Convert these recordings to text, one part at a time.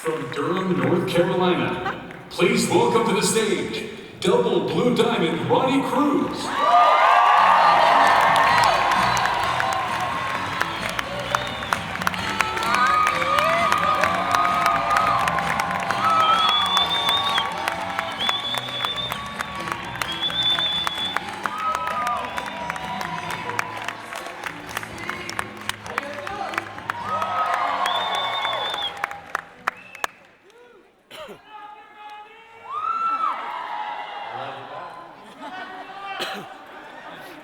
From Durham, North Carolina, please welcome to the stage, double blue diamond Ronnie Cruz.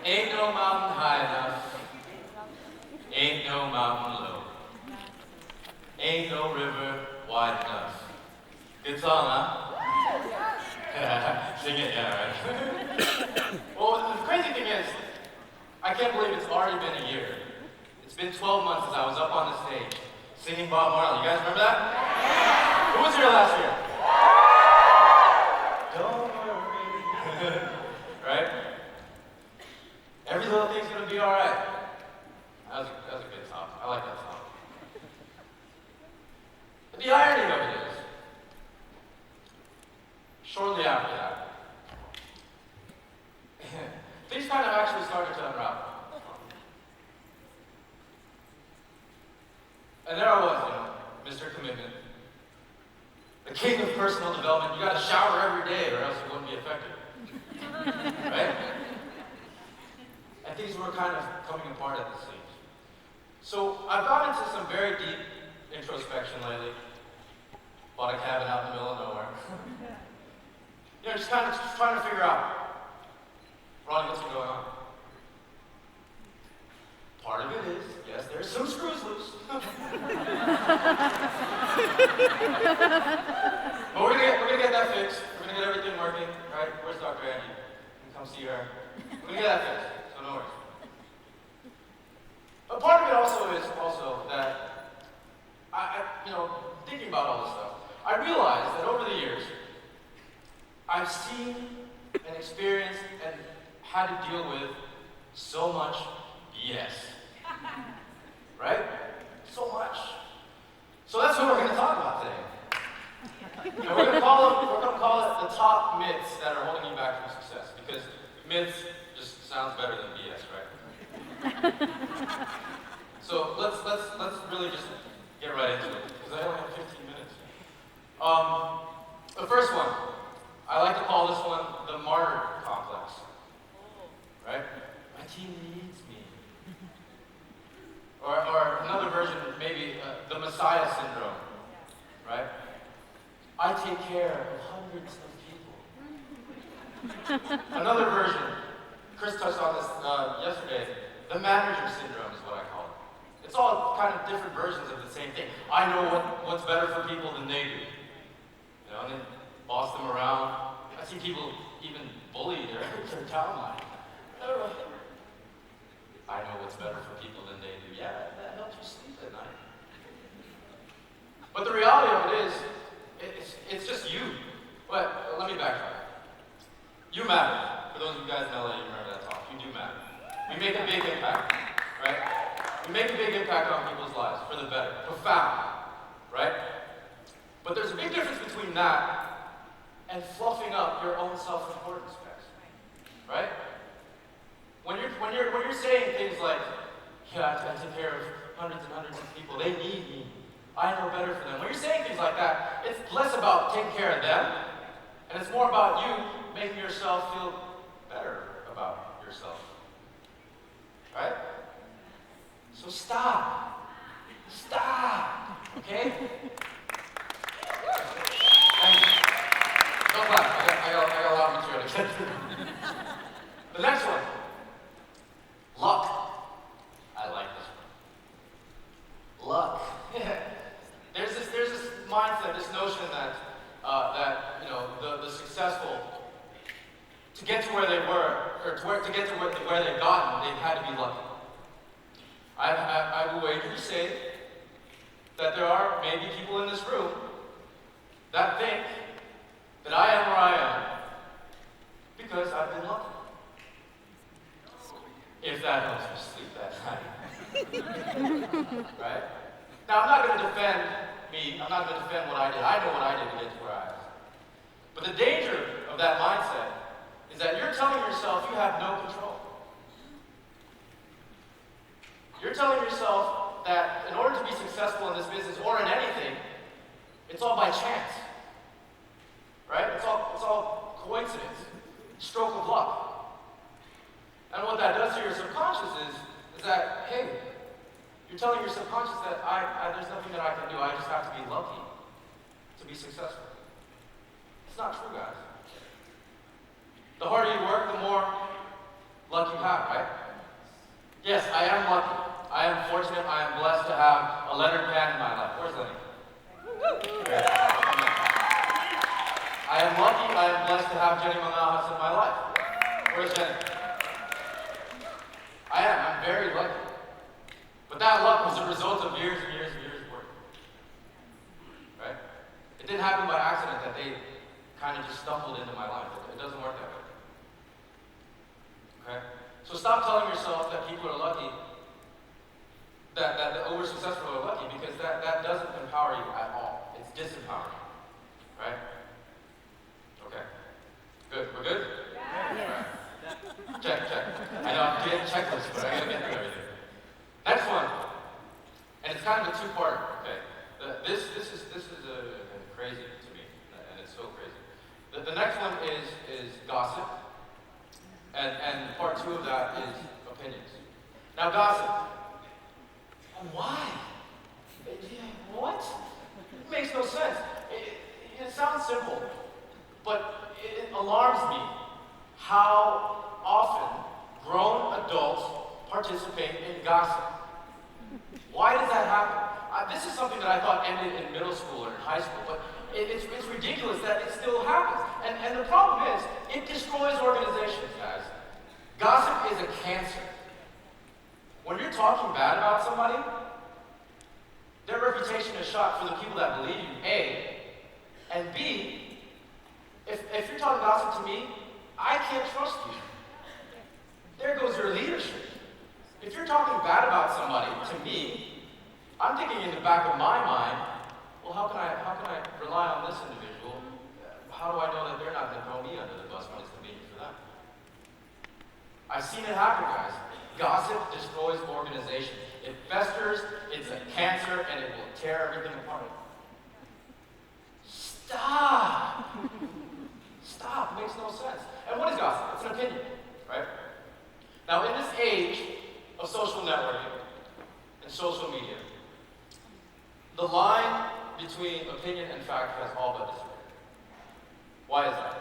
Ain't no mountain high enough, ain't no mountain low, ain't no river wide enough. Good song, huh? Sing it, yeah, right? Well, the crazy thing is, I can't believe it's already been a year. It's been 12 months since I was up on the stage singing Bob Marley. You guys remember that? Who was here last year? Don't worry. Right? Every little thing's gonna be all right. That was a good song. I like that song. But the irony of it is, shortly after that, things kind of actually started to unravel. And there I was, Mr. Commitment, the king of personal development. You gotta shower every day or else it wouldn't be effective. Right? And things were kind of coming apart at the seams. So I've gone into some very deep introspection lately. Bought a cabin out in the middle of nowhere. Just trying to figure out, Ronnie, what's been going on? Part of it is, yes, there's some screws loose. But we're gonna get that fixed. We're gonna get everything working, right? Where's Dr. Andy? You can come see her. We're gonna get that fixed. So no worries. But part of it also is that I thinking about all this stuff, I realized that over the years, I've seen and experienced and had to deal with so much BS. Right? So much. So that's what we're going to talk about today. We're going to call it the top myths that are holding you back from success, because myths just sounds better than BS, right? So let's really just get right into it, because I only have 15 minutes. The first one, I like to call this one the martyr complex. Right? My team needs me. Or another version, maybe the Messiah syndrome. Right? I take care of hundreds of people. Another version, Chris touched on this yesterday, the manager syndrome is what I call it. It's all kind of different versions of the same thing. I know what's better for people than they do. And then boss them around. I've seen people even bully their town line. I know what's better for people than they do. Yeah, that helps you sleep at night. But the reality of it is, it's just you. But let me backtrack. You matter. For those of you guys in LA, you remember that talk. You do matter. We make a big impact, right? We make a big impact on people's lives for the better. Profound, right? But there's a big difference between that and fluffing up your own self-importance specs, right? When you're saying things like, yeah, I take care of hundreds and hundreds of people, they need me, I know better for them. When you're saying things like that, it's less about taking care of them, and it's more about you making yourself feel better about yourself, right? So stop, okay? Thank you. Don't clap. I got a lot of material to get through. The next one. Luck. I like this one. Luck. There's this mindset, this notion that the successful, to get to where they were, or to get to where they've gotten, they've had to be lucky. I will wager to say that there are maybe people in this room that think that I am where I am because I've been lucky. If that helps you sleep that night. Right? Now, I'm not going to defend me. I'm not going to defend what I did. I know what I did to get to where I am. But the danger of that mindset is that you're telling yourself you have no control. You're telling yourself that in order to be successful in this business or in anything, it's all by chance. Right? It's all coincidence, stroke of luck. And what that does to your subconscious is that, hey, you're telling your subconscious that there's nothing that I can do, I just have to be lucky to be successful. It's not true, guys. The harder you work, the more luck you have, right? Yes, I am lucky. I am fortunate, I am blessed to have a Leonard Pan in my life. Where's Lenny? I am lucky, I am blessed to have Jenny Manalhas in my life. Where's Jenny? I'm very lucky. But that luck was a result of years and years and years of work. Right? It didn't happen by accident that they kind of just stumbled into my life. It doesn't work that way. Okay? So stop telling yourself that people are lucky, that the over-successful are lucky, because that doesn't empower you at all. It's disempowering. Right? Okay. Good. We're good? Yes. Right. Check. I know I'm getting checklists, but I gotta get through everything. Next one. And it's kind of a two-part. Okay. This is crazy to me, and it's so crazy. The next one is gossip. And part two of that is opinions. Now, gossip. Why? What? It makes no sense. It sounds simple, but it alarms me how often grown adults participate in gossip. Why does that happen? This is something that I thought ended in middle school or in high school, but it's ridiculous that it still happens. And the problem is, it destroys organizations, guys. Gossip is a cancer. When you're talking bad about somebody, their reputation is shot for the people that believe you, A. And B, if you're talking gossip to me, I can't trust you. There goes your leadership. If you're talking bad about somebody to me, I'm thinking in the back of my mind, well, how can I rely on this individual? How do I know that they're not going to throw me under the bus when it's convenient for them? I've seen it happen, guys. Gossip destroys organizations. It festers, it's a cancer, and it will tear everything apart. Stop! Stop, it makes no sense. And what is gossip? It's an opinion, right? Now, in this age of social networking and social media, the line between opinion and fact has all but disappeared. Why is that?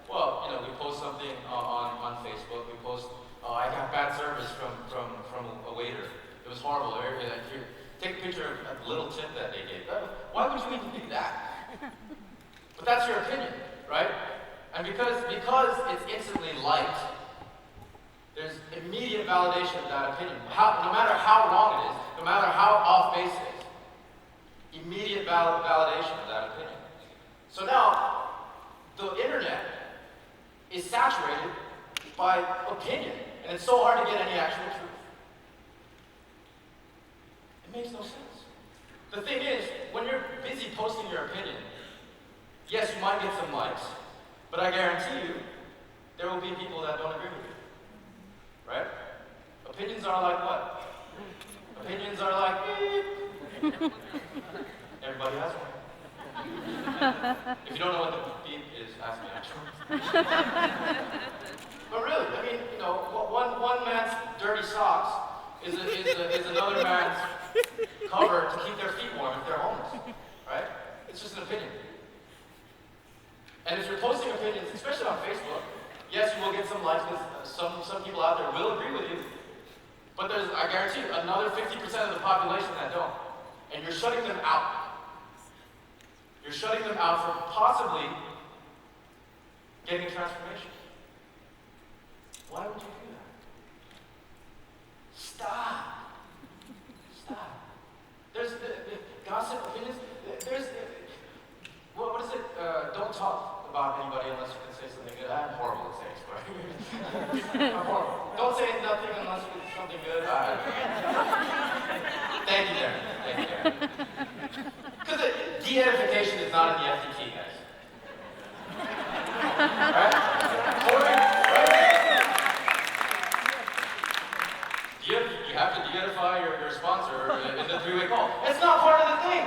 Well, we post something on Facebook. We post, I got bad service from a waiter. It was horrible. Here, take a picture of the little tip that they gave. Why would you even do that? But that's your opinion, right? And because it's instantly liked, there's immediate validation of that opinion. No matter how wrong it is, no matter how off base it is, immediate validation of that opinion. So now, the internet is saturated by opinion, and it's so hard to get any actual truth. It makes no sense. The thing is, when you're busy posting your opinion, yes, you might get some likes, but I guarantee you, there will be people that don't agree with you. Right? Opinions are like what? Opinions are like beep. Everybody has one. If you don't know what the beep is, ask me afterwards. But really, one man's dirty socks is another man's cover to keep their feet warm if they're homeless. Right? It's just an opinion. And if you're posting opinions, especially on Facebook, yes, you will get some likes because some people out there will agree with you. But there's, I guarantee you, another 50% of the population that don't. And you're shutting them out. You're shutting them out from possibly getting transformation. Why would you do that? Stop. There's gossip opinions. What is it? Don't talk about anybody unless you can say something good. I'm horrible at saying sorry. I'm horrible. Don't say nothing unless you can say something good. Thank you, Darren. Because De-edification is not in the FTT, guys. Right? Corey, right? You have to de-edify your sponsor in the three-way call. It's not part of the thing.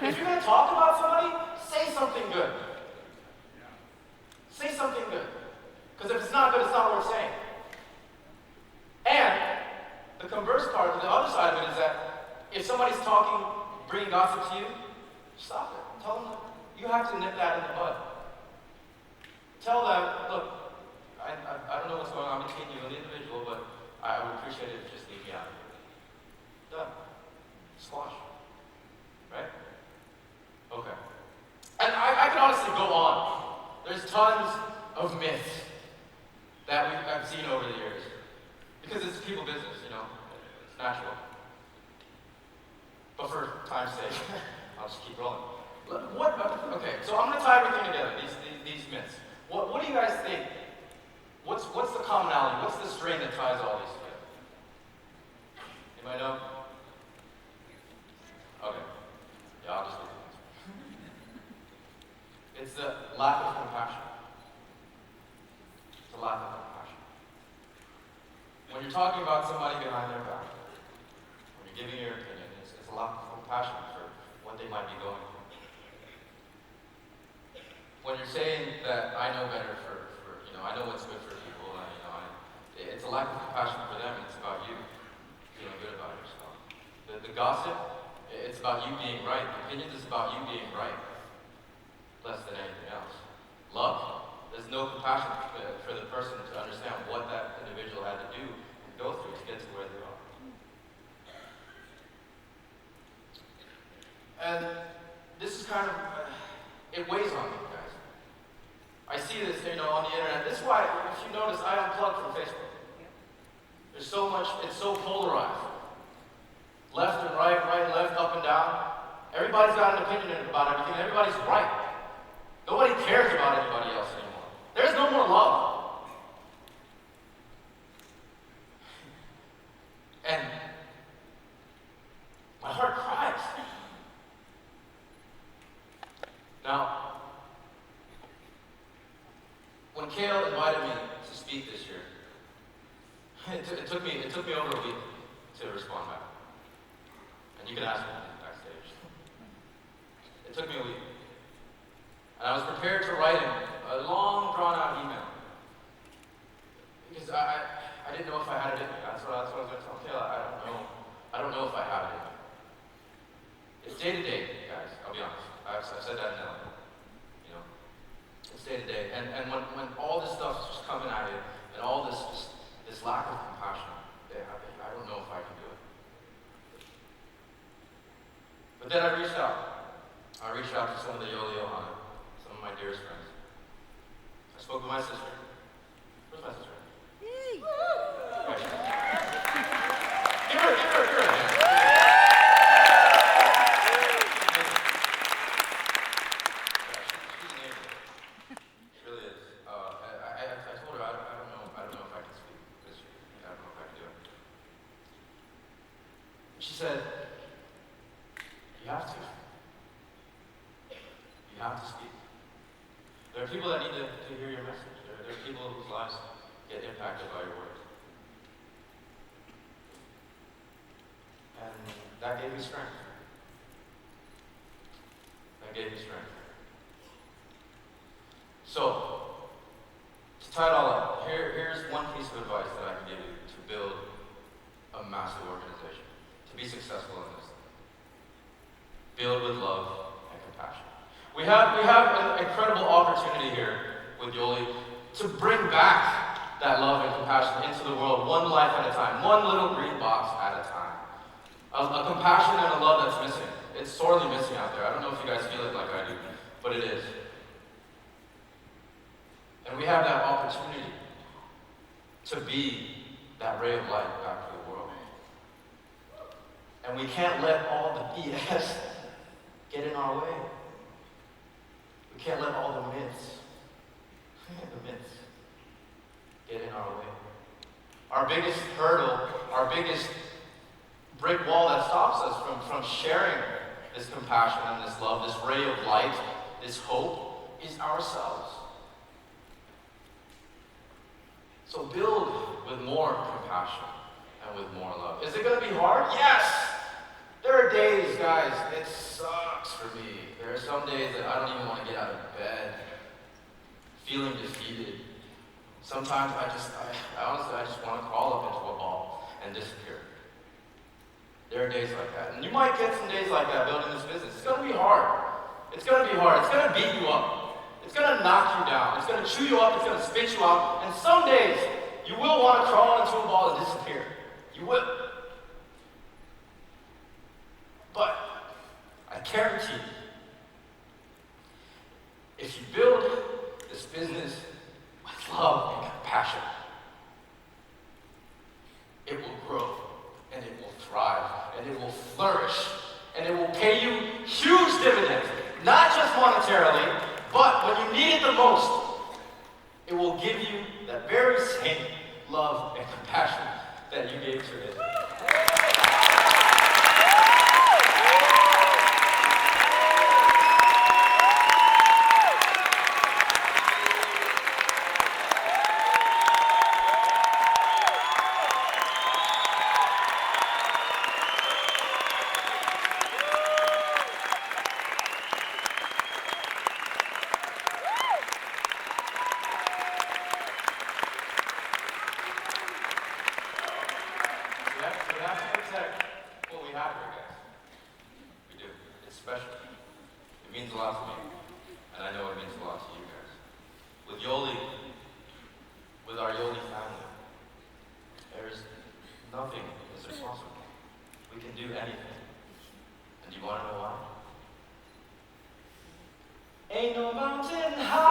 If you're going to talk about somebody, say something good. Say something good. Because if it's not good, it's not worth saying. And the converse part, the other side of it is that if somebody's talking, bringing gossip to you, stop it. Tell them you have to nip that in the bud. Tell them, look, I don't know what's going on between you and the individual, but I would appreciate it if you just leave me out of here. Done. Squash. Right? Okay. And I can honestly go on. There's tons of myths that I've seen over the years. Because it's people business, you know. It's natural. But for time's sake, I'll just keep rolling. Okay, so I'm going to tie everything together, these myths. What do you guys think? What's the commonality? What's the string that ties all these together? Anybody know? Okay. Yeah, I'll just leave it. It's the lack of compassion. It's a lack of compassion. When you're talking about somebody behind their back, when you're giving your opinion, it's a lack of compassion for what they might be going through. When you're saying that I know better for I know what's good for people, it's a lack of compassion for them. It's about you feeling good about yourself. The gossip, it's about you being right. The opinions is about you being right, less than anything else. Love, there's no compassion for the person to understand what that individual had to do and go through to get to where they are. And this is kind of, it weighs on me, guys. I see this, on the internet. This is why, if you notice, I unplugged from Facebook. There's so much, it's so polarized. Left and right and left, up and down. Everybody's got an opinion about everything. Everybody's right. Nobody cares about anybody else anymore. There's no more love. And my heart cries. Now, when Kale invited me to speak this year, it took me over a week to respond back. And you can ask me backstage. It took me a week. And I was prepared to write him a long, drawn-out email. Because I didn't know if I had it in me. That's what I was going to tell Kale. I don't know if I have it in me. It's day-to-day, guys, I'll be honest. I've said that in LA. It's day-to-day. And when all this stuff is just coming at you, and all this lack of compassion, I don't know if I can do it. But then I reached out. I reached out to some of the Yoli, some of my dearest friends. I spoke with my sister. Where's my sister? Yay! Right. Give her a hand. She's an angel. She really is. I told her I don't know if I can speak this year. I don't know if I can do it. She said, you have to. You have to speak. There are people that need to hear your message. There are people whose lives get impacted by your words. And that gave me strength. That gave me strength. So, to tie it all up, here's one piece of advice that I can give you to build a massive organization, to be successful in this. Build with love and compassion. We have an incredible opportunity here with Yoli to bring back that love and compassion into the world, one life at a time, one little green box at a time. A compassion and a love that's missing. It's sorely missing out there. I don't know if you guys feel it like I do, but it is. And we have that opportunity to be that ray of light back to the world. And we can't let all the BS get in our way. We can't let all the myths get in our way. Our biggest hurdle, our biggest brick wall that stops us from sharing this compassion and this love, this ray of light, this hope, is ourselves. So build with more compassion and with more love. Is it going to be hard? Yes! There are days, guys, it sucks for me. There are some days that I don't even want to get out of bed, feeling defeated. Sometimes I honestly just want to crawl up into a ball and disappear. There are days like that. And you might get some days like that building this business. It's going to be hard. It's going to be hard. It's going to beat you up. It's going to knock you down. It's going to chew you up. It's going to spit you out. And some days, you will want to crawl into a ball and disappear. You will. But I guarantee you, if you build this business with love and compassion, it will grow, and it will thrive, and it will flourish, and it will pay you huge dividends, not just monetarily, but when you need it the most, it will give you that very same love and compassion that you gave to it. We have to protect what we have here, guys. We do. It's special. It means a lot to me. And I know it means a lot to you guys. With Yoli, with our Yoli family, there's nothing is impossible. We can do anything. And do you want to know why? Ain't no mountain high